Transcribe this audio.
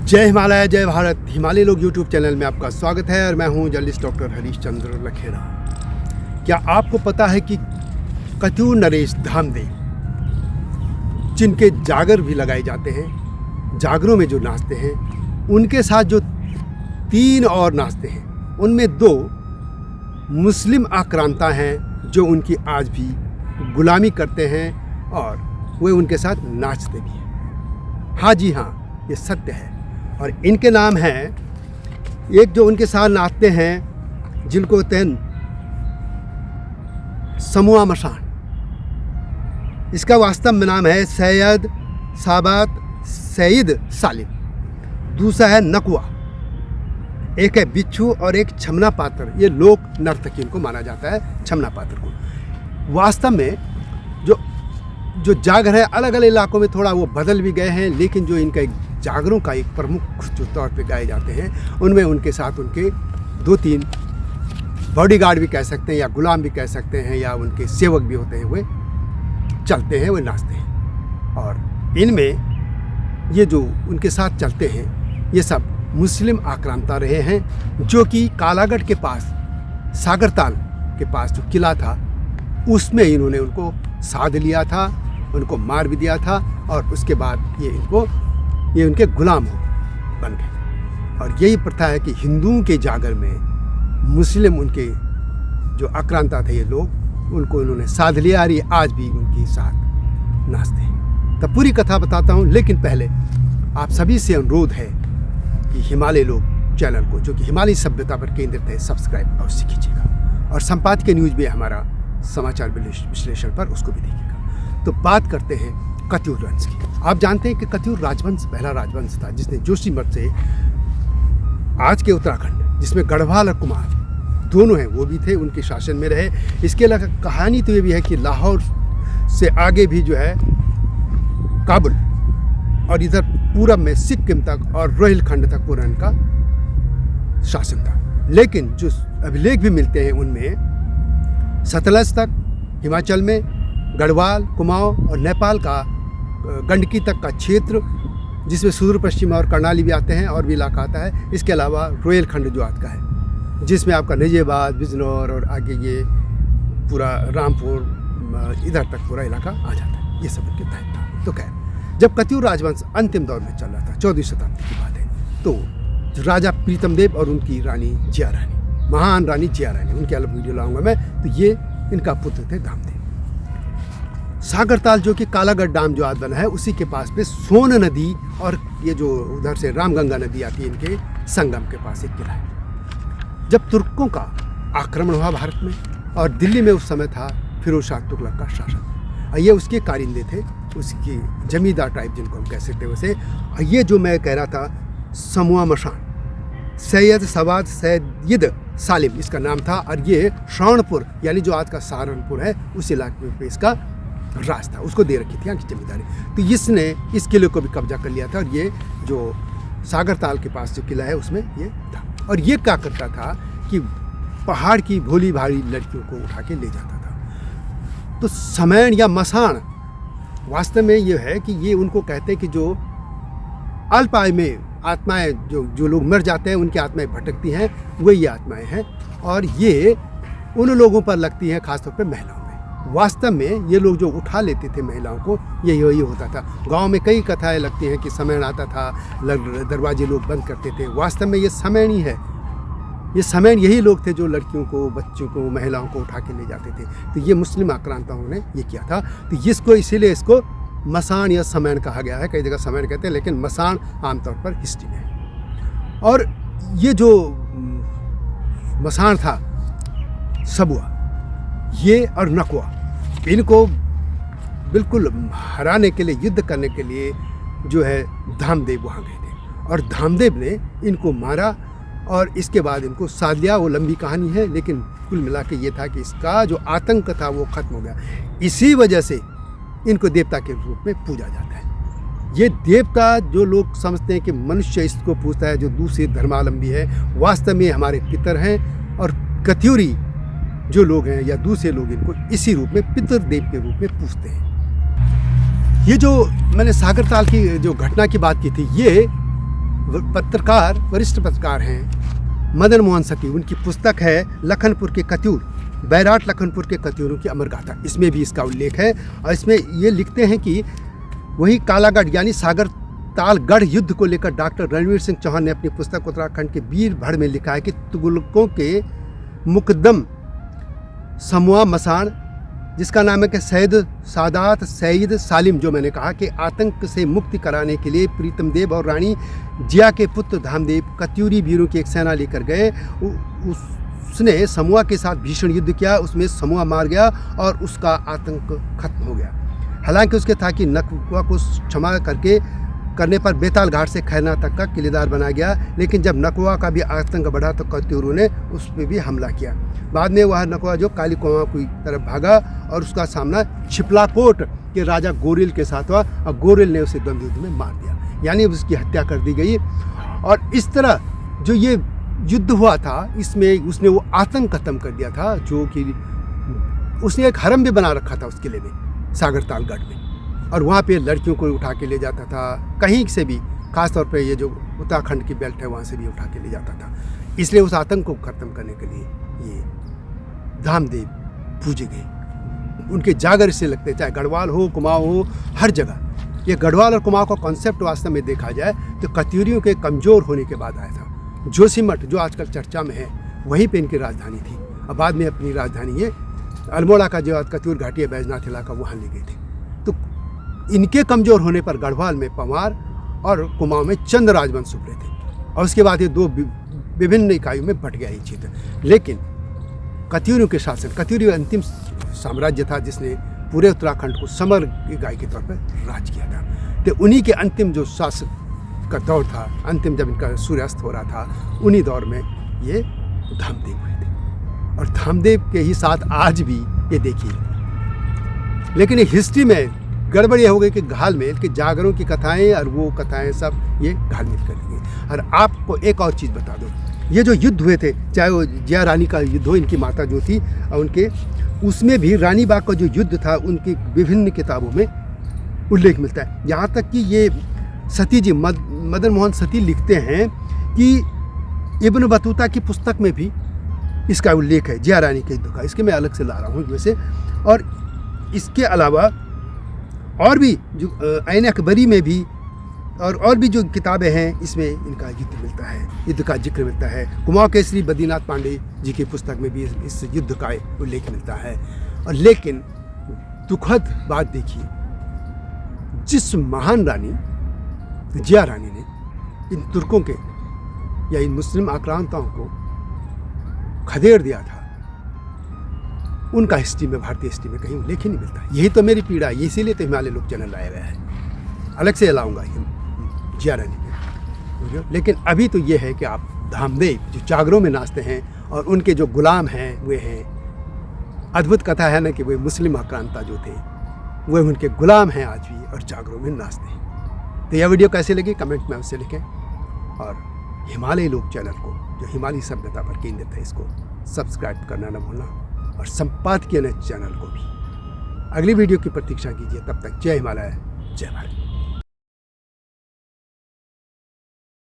जय हिमालय जय भारत। हिमालय लोग यूट्यूब चैनल में आपका स्वागत है और मैं हूं जर्नलिस्ट डॉक्टर हरीश चंद्र लखेड़ा। क्या आपको पता है कि कत्यूर नरेश धामदेव, जिनके जागर भी लगाए जाते हैं, जागरों में जो नाचते हैं, उनके साथ जो 3 और नाचते हैं, उनमें 2 मुस्लिम आक्रांता हैं जो उनकी आज भी गुलामी करते हैं और वे उनके साथ नाचते भी हैं। हाँ जी हाँ, ये सत्य है। और इनके नाम हैं, एक जो उनके साथ नाचते हैं जिनको कहते हैं समूआ मसान, इसका वास्तव में नाम है सैयद साबात सईद सालिम। दूसरा है नकुआ, एक है बिच्छू और एक छमना पात्र। ये लोक नर्तकी इनको माना जाता है, छमना पात्र को। वास्तव में जो जागर है अलग अलग इलाकों में थोड़ा वो बदल भी गए हैं, लेकिन जो इनका एक जागरों का एक प्रमुख जो तौर पे गाए जाते हैं, उनमें उनके साथ उनके 2-3 बॉडीगार्ड भी कह सकते हैं या गुलाम भी कह सकते हैं या उनके सेवक भी होते हैं, वे चलते हैं, वे नाचते हैं। और इनमें ये जो उनके साथ चलते हैं, ये सब मुस्लिम आक्रांता रहे हैं, जो कि कालागढ़ के पास सागरताल के पास जो किला था, उसमें इन्होंने उनको साध लिया था, उनको मार भी दिया था और उसके बाद ये उनके गुलाम बन गए। और यही प्रथा है कि हिंदुओं के जागर में मुस्लिम उनके जो आक्रांता थे, ये लोग, उनको इन्होंने साध लिया और ये आज भी उनके साथ नाचते हैं। तब पूरी कथा बताता हूँ, लेकिन पहले आप सभी से अनुरोध है कि हिमालय लोग चैनल को, जो कि हिमालय सभ्यता पर केंद्रित है, सब्सक्राइब अवश्य कीजिएगा और संपादकीय न्यूज़ भी हमारा समाचार विश्लेषण पर, उसको भी देखिएगा। तो बात करते हैं कत्यूर वंश की। आप जानते हैं कि कत्यूर राजवंश पहला राजवंश था जिसने जोशीमठ से आज के उत्तराखंड, जिसमें गढ़वाल और कुमार दोनों हैं, वो भी थे, उनके शासन में रहे। इसके अलावा कहानी तो ये भी है कि लाहौर से आगे भी जो है काबुल और इधर पूरब में सिक्किम तक और रोहिलखंड तक पूरा इनका शासन था। लेकिन जो अभिलेख भी मिलते हैं उनमें सतलज तक हिमाचल में गढ़वाल, कुमाऊं और नेपाल का गंडकी तक का क्षेत्र, जिसमें सुदूर पश्चिम और कर्नाली भी आते हैं और भी इलाका आता है। इसके अलावा रोहिलखंड जो आज का है, जिसमें आपका नजेबाद, बिजनौर और आगे ये पूरा रामपुर, इधर तक पूरा इलाका आ जाता है। ये सब उनके तहत था। तो खैर, जब कत्यूर राजवंश अंतिम दौर में चल रहा था, 14वीं शताब्दी की बात है, तो राजा प्रीतम देव और उनकी रानी जिया रानी, महान रानी जिया रानी, उनके अलग वीडियो लाऊंगा मैं। तो ये इनका पुत्र थे धामदेव। सागरताल जो कि कालागढ़ डाम जो आज बना है, उसी के पास पे सोन नदी और ये जो उधर से रामगंगा नदी आती है, इनके संगम के पास एक किला है। जब तुर्कों का आक्रमण हुआ भारत में, और दिल्ली में उस समय था फिरोज शाह तुगलक का शासन, ये उसके कारिंदे थे, उसकी जमींदार टाइप जिनको हम कह सकते हैं वैसे। ये जो मैं कह रहा था समूआ मसान, सैयद सवाद सैयद सालिम इसका नाम था, और ये श्रवणपुर यानी जो आज का सहारनपुर है, उस इलाके में इसका राज था, उसको दे रखी थी यहाँ की जमींदारी। तो इसने इस किले को भी कब्जा कर लिया था, और ये जो सागरताल के पास जो किला है उसमें ये था। और ये क्या करता था कि पहाड़ की भोली भारी लड़कियों को उठा के ले जाता था। तो समैण या मसान वास्तव में ये है कि ये उनको कहते हैं कि जो अल्प आयु में आत्माएं, जो लोग मर जाते हैं, उनकी आत्माएं भटकती हैं, वही ये आत्माएं हैं, और ये उन लोगों पर लगती हैं, खासतौर पर महिलाओं में। वास्तव में ये लोग जो उठा लेते थे महिलाओं को, यही होता था। गांव में कई कथाएं लगती हैं कि समैण आता था, दरवाजे लोग बंद करते थे। वास्तव में ये समैण ही है। ये समैण यही लोग थे जो लड़कियों को, बच्चों को, महिलाओं को उठा के ले जाते थे। तो ये मुस्लिम आक्रांताओं ने ये किया था। तो इसको इसीलिए इसको मसान या समैण कहा गया है। कई जगह समैण कहते हैं, लेकिन मसान आमतौर पर हिस्ट्री में है। और ये जो मसान था, सबुआ, ये और नकुआ, इनको बिल्कुल हराने के लिए, युद्ध करने के लिए जो है धामदेव वहाँ गए थे, और धामदेव ने इनको मारा और इसके बाद इनको साध लिया। वो लंबी कहानी है, लेकिन कुल मिला के ये था कि इसका जो आतंक था वो खत्म हो गया। इसी वजह से इनको देवता के रूप में पूजा जाता है। ये देवता जो लोग समझते हैं कि मनुष्य इसको पूजता है, जो दूसरे धर्मावलंबी है, वास्तव में हमारे पितर हैं। और कत्यूरी जो लोग हैं या दूसरे लोग इनको इसी रूप में पितर देव के रूप में पूजते हैं। ये जो मैंने सागरताल की जो घटना की बात की थी, ये पत्रकार, वरिष्ठ पत्रकार हैं मदन मोहन सती। उनकी पुस्तक है लखनपुर के कत्यूर, बैराट लखनपुर के कत्यूरों की अमर गाथा। इसमें भी इसका उल्लेख है और इसमें ये लिखते हैं कि वही कालागढ़ यानी सागर तालगढ़ युद्ध को लेकर डॉक्टर रणवीर सिंह चौहान ने अपनी पुस्तक उत्तराखंड के वीरभड़ में लिखा है कि तुगलकों के मुकदम समूआ मसान, जिसका नाम है कि सैयद सादात सईद सालिम, जो मैंने कहा कि आतंक से मुक्ति कराने के लिए प्रीतम देव और रानी जिया के पुत्र धामदेव कत्यूरी वीरों की एक सेना लेकर गए। उसने समूआ के साथ भीषण युद्ध किया, उसमें समूआ मार गया और उसका आतंक खत्म हो गया। हालांकि उसके था कि नकुआ को क्षमा करने पर बेताल घाट से खैरना तक का किलेदार बना गया, लेकिन जब नकुआ का भी आतंक बढ़ा तो कत्यूरों ने उस पर भी हमला किया। बाद में वह नकुआ जो काली कुआं की तरफ भागा और उसका सामना छिपलाकोट के राजा गोरिल के साथ हुआ और गोरिल ने उसे द्वंद्व युद्ध में मार दिया, यानी उसकी हत्या कर दी गई। और इस तरह जो ये युद्ध हुआ था, इसमें उसने वो आतंक खत्म कर दिया था, जो कि उसने एक हरम भी बना रखा था उस किले में, सागर तालगढ़ में, और वहाँ पे लड़कियों को उठा के ले जाता था कहीं से भी, खासतौर पे ये जो उत्तराखंड की बेल्ट है वहाँ से भी उठा के ले जाता था। इसलिए उस आतंक को ख़त्म करने के लिए ये धामदेव पूजे गए। उनके जागर इससे लगते, चाहे गढ़वाल हो, कुमाऊँ हो, हर जगह। ये गढ़वाल और कुमाऊँ का कॉन्सेप्ट वास्तव में देखा जाए तो कत्यूरियों के कमज़ोर होने के बाद आया था। जोशीमठ जो आजकल चर्चा में है, वहीं पर इनकी राजधानी थी और बाद में अपनी राजधानी ये अल्मोड़ा का जो कत्यूर घाटी है, बैजनाथ इलाका, वहाँ ले गए थे। तो इनके कमज़ोर होने पर गढ़वाल में पंवार और कुमाऊँ में चंद राजवंश उभरे थे और उसके बाद ये दो विभिन्न इकाइयों में बट गया ये क्षेत्र। लेकिन कत्यूरियों के शासन, कत्यूरी अंतिम साम्राज्य था जिसने पूरे उत्तराखंड को समर इकाई के तौर पर राज किया था। तो उन्हीं के अंतिम जो शासक का दौर था, अंतिम जब इनका सूर्यास्त हो रहा था, उन्हीं दौर में ये धामदेव हुए थे और धामदेव के ही साथ आज भी ये देखिए। लेकिन ये हिस्ट्री में गड़बड़ ये हो गई कि घालमेल कि जागरों की कथाएं और वो कथाएं सब ये घालमेल कर दी गई। और आपको एक और चीज़ बता दो, ये जो युद्ध हुए थे, चाहे वो जिया रानी का युद्ध हो, इनकी माता जो थी, और उनके उसमें भी रानी बाग का जो युद्ध था उनकी विभिन्न किताबों में उल्लेख मिलता है। यहाँ तक कि ये सती जी, मदन मोहन सती लिखते हैं कि इब्न बतूता की पुस्तक में भी इसका उल्लेख है, जिया रानी के युद्ध का। इसके मैं अलग से ला रहा हूँ वैसे। और इसके अलावा और भी जो ऐन अकबरी में भी और भी जो किताबें हैं, इसमें इनका युद्ध मिलता है, युद्ध का जिक्र मिलता है। कुमाऊँ केसरी बद्रीनाथ पांडे जी की पुस्तक में भी इस युद्ध का उल्लेख मिलता है। और लेकिन दुखद बात देखिए, जिस महान रानी जिया रानी ने इन तुर्कों के या इन मुस्लिम आक्रांताओं को खदेड़ दिया था, उनका हिस्ट्री में, भारतीय हिस्ट्री में कहीं उल्लेख ही नहीं मिलता। यही तो मेरी पीड़ा है, इसीलिए तो हिमालय लोक चैनल लाया गया है। अलग से लाऊंगा जिया रानी में। लेकिन अभी तो ये है कि आप धामदेव जो जागरों में नाचते हैं और उनके जो गुलाम हैं वे हैं, अद्भुत कथा है ना कि वे मुस्लिम आक्रांता जो थे वे उनके गुलाम हैं आज भी और जागरों में नाचते हैं। तो यह वीडियो कैसे लगी कमेंट में अवश्य लिखें और हिमालय लोक चैनल को, जो हिमालय सभ्यता पर केंद्रित है, इसको सब्सक्राइब करना न भूलना और संपादकीय चैनल को भी। अगली वीडियो की प्रतीक्षा कीजिए। तब तक जय हिमालय, जय भारत।